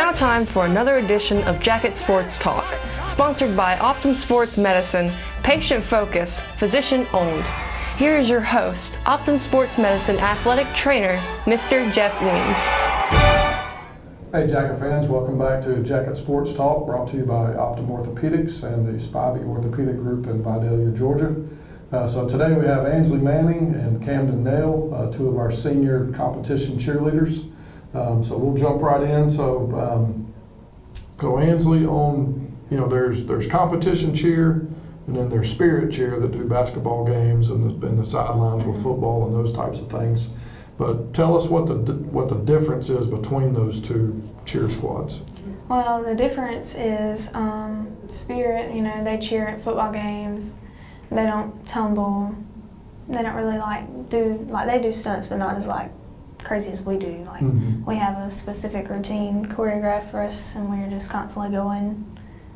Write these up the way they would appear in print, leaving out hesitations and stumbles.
now time for another edition of Jacket Sports Talk, sponsored by Optim Sports Medicine, patient focused, physician owned. Here is your host, Optim Sports Medicine athletic trainer, Mr. Jeff Weems. Hey Jacket fans, welcome back to Jacket Sports Talk, brought to you by Optim Orthopedics and the Spivey Orthopedic Group in Vidalia, Georgia. So today we have Annslee Manning and Camdyn Nail, two of our senior competition cheerleaders. So we'll jump right in. So Annslee, there's competition cheer, and then there's spirit cheer that do basketball games and the sidelines with football and those types of things. But tell us what the difference is between those two cheer squads. Well, the difference is spirit. They cheer at football games. They don't tumble. They don't really they do stunts, but not as crazy as we do. We have a specific routine choreographed for us, and we're just constantly going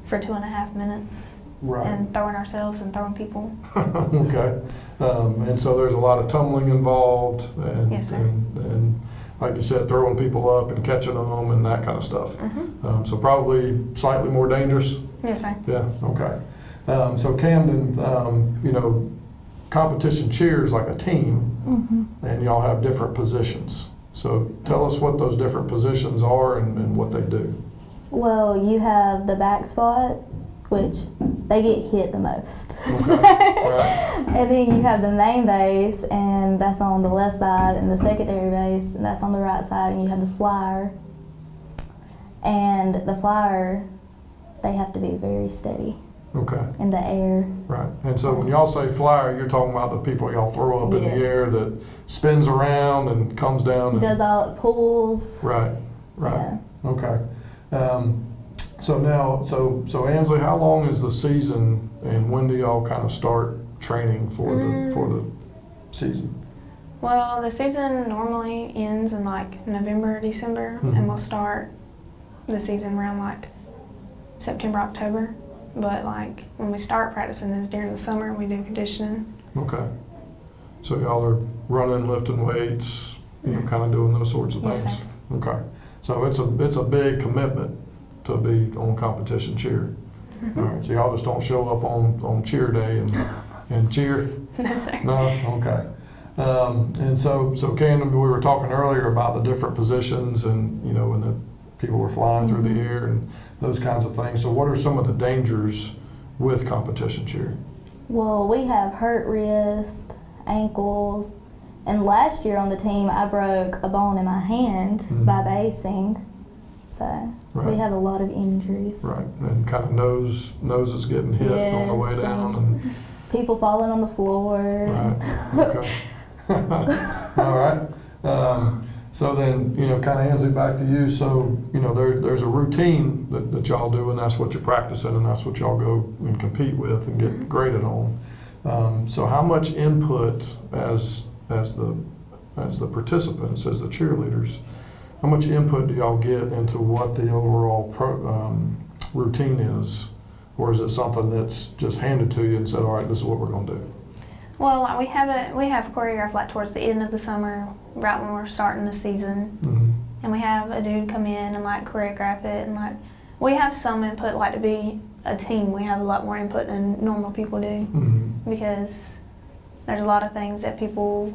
for 2.5 minutes. Right. And throwing ourselves and throwing people. Okay. And so there's a lot of tumbling involved, and, yes, sir. and like you said, throwing people up and catching them and that kind of stuff. Mm-hmm. So probably slightly more dangerous. Yes, sir. Yeah. Okay. So Camdyn, competition cheers like a team, and y'all have different positions. So tell us what those different positions are and what they do. Well, you have the back spot, which they get hit the most. Okay. Right. And then you have the main base, and that's on the left side, and the secondary base, and that's on the right side, and you have the flyer. And the flyer, they have to be very steady. Okay. In the air. Right. And so when y'all say flyer, you're talking about the people y'all throw up in Yes. the air that spins around and comes down. And Does all pulls. Right. Yeah. Okay. So Annslee, how long is the season, and when do y'all kind of start training for the season? Well, the season normally ends in November or December, and we'll start the season around September, October. But when we start practicing is during the summer, we do conditioning. Okay. So y'all are running, lifting weights, kind of doing those sorts of Yes, things. sir. Okay. So it's a big commitment to be on competition cheer. All right. So y'all just don't show up on cheer day and cheer. No, sir. No. Okay. And so Camdyn, we were talking earlier about the different positions and when the people were flying through the air and those kinds of things. So what are some of the dangers with competition cheer? Well, we have hurt wrist, ankles, and last year on the team I broke a bone in my hand by basing. So we have a lot of injuries. Right, and kind of nose is getting hit on the way down. And people falling on the floor. Right, okay. All right. So then, kind of Annslee, back to you. So, there's a routine that y'all do, and that's what you're practicing, and that's what y'all go and compete with and get graded on. So how much input as the participants, as the cheerleaders, how much input do y'all get into what the overall routine is? Or is it something that's just handed to you and said, all right, this is what we're going to do? Well, we have choreographed towards the end of the summer, right when we're starting the season, and we have a dude come in and choreograph it, and we have some input. To be a team, we have a lot more input than normal people do, because there's a lot of things that people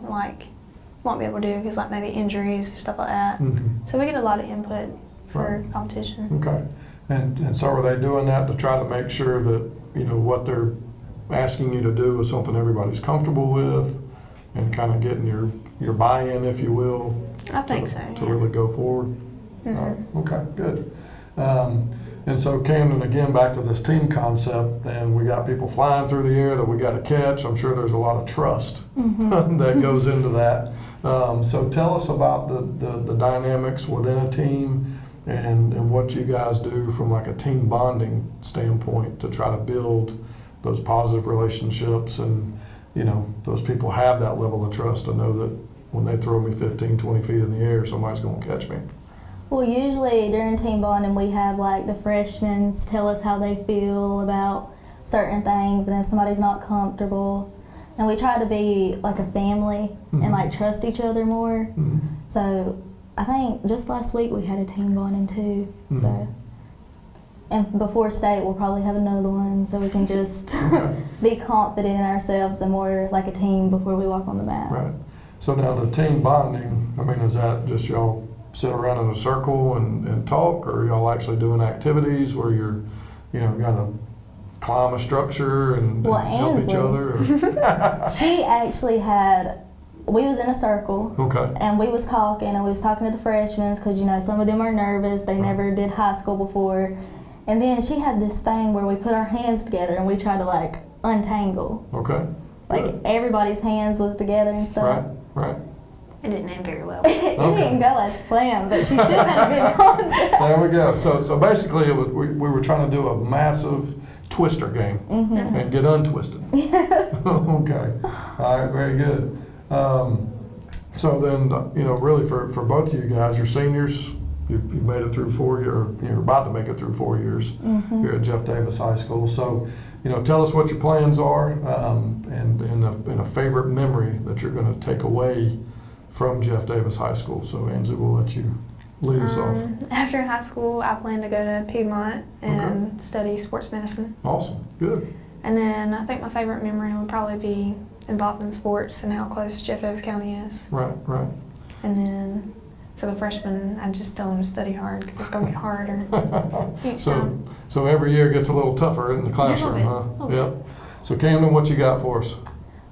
won't be able to do because maybe injuries, stuff like that. So we get a lot of input for competition. Okay, and so are they doing that to try to make sure that what they're asking you to do is something everybody's comfortable with, and kind of getting your buy-in, if you will? I think so. To really go forward. All right. Okay, good. And so Camdyn, again, back to this team concept, and we got people flying through the air that we got to catch. I'm sure there's a lot of trust that goes into that. So tell us about the dynamics within a team and what you guys do from a team bonding standpoint to try to build those positive relationships, and those people have that level of trust to know that when they throw me 15, 20 feet in the air, somebody's going to catch me. Well, usually during team bonding, we have the freshmen tell us how they feel about certain things, and if somebody's not comfortable, and we try to be a family and trust each other more. So I think just last week we had a team bonding too. So, and before state we'll probably have another one, so we can just be confident in ourselves and more like a team before we walk on the mat. Right. So now the team bonding, I mean, is that just y'all sit around in a circle and talk, or y'all actually doing activities where you're, got to climb a structure and help each other? Or? She actually we was in a circle. Okay. And we was talking to the freshmen because, some of them are nervous. They never did high school before. And then she had this thing where we put our hands together and we tried to like untangle. Okay. Like Good. Everybody's hands was together and stuff. Right. It didn't end very well. It didn't go as planned, but she still had a good concept. There we go. So basically, it was we were trying to do a massive twister game and get untwisted. Yes. Okay. All right. Very good. So then, really for both of you guys, you're seniors. You've made it through 4 years, or you're about to make it through 4 years here at Jeff Davis High School. So, tell us what your plans are and a favorite memory that you're going to take away from Jeff Davis High School. So, Annslee, we'll let you lead us off. After high school, I plan to go to Piedmont and study sports medicine. Awesome. Good. And then I think my favorite memory would probably be involved in sports and how close Jeff Davis County is. Right. And then for the freshmen, I just tell them to study hard because it's going to get harder each time. So every year gets a little tougher in the classroom, huh? Yep. So Camdyn, what you got for us?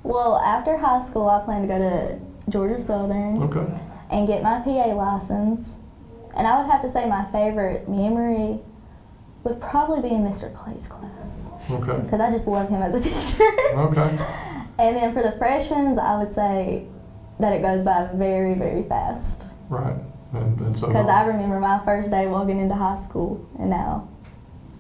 Well, after high school, I plan to go to Georgia Southern and get my PA license. And I would have to say my favorite memory would probably be in Mr. Clay's class. Okay. Because I just love him as a teacher. Okay. And then for the freshmen, I would say that it goes by very, very fast. Right. And so. Because I remember my first day walking into high school, and now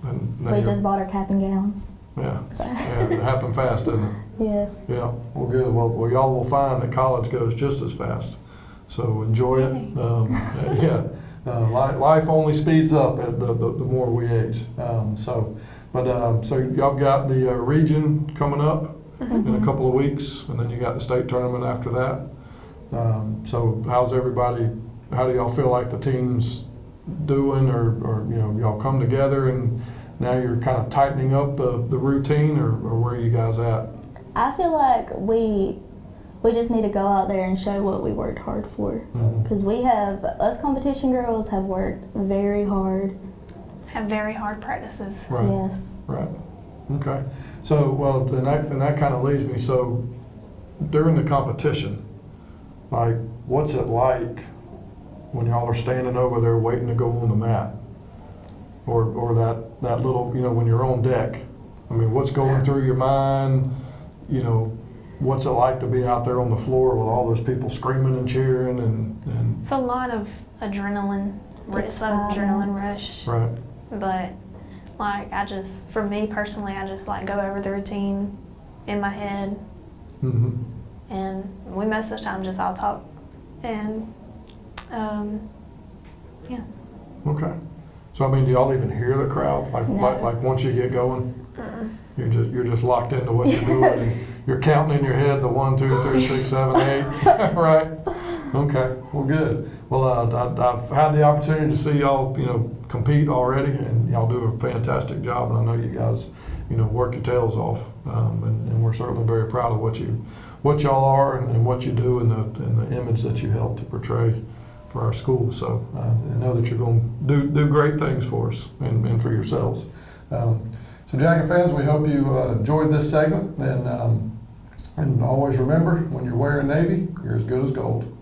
we just bought our cap and gowns. Yeah. So. Yeah, it happened fast, didn't it? Yes. Yeah. Well, good. Well, y'all will find that college goes just as fast. So enjoy it. Life only speeds up the more we age. So y'all got the region coming up in a couple of weeks, and then you got the state tournament after that. So how's everybody? How do y'all feel like the team's doing, or y'all come together and now you're kind of tightening up the routine, or where are you guys at? I feel like we just need to go out there and show what we worked hard for. Because us competition girls have worked very hard. Have very hard practices. Right. Yes. Right. Okay. So, well, and that kind of leads me, so during the competition, like, what's it like when y'all are standing over there waiting to go on the mat? Or that little, when you're on deck? I mean, what's going through your mind? What's it like to be out there on the floor with all those people screaming and cheering and It's a lot of adrenaline rush. Right. But for me personally, I just go over the routine in my head. And we most of the time just all talk. And yeah. Okay. So I mean, do y'all even hear the crowd? Like once you get going? You're just locked into what you're doing, and you're counting in your head the 1, 2, 3, 6, 7, 8. Right? Okay. Well, good. Well, I've had the opportunity to see y'all, compete already, and y'all do a fantastic job. And I know you guys, work your tails off, and we're certainly very proud of what y'all are and what you do and the image that you help to portray for our school. So I know that you're going to do great things for us and for yourselves. So Jacket fans, we hope you enjoyed this segment, and always remember, when you're wearing Navy, you're as good as gold.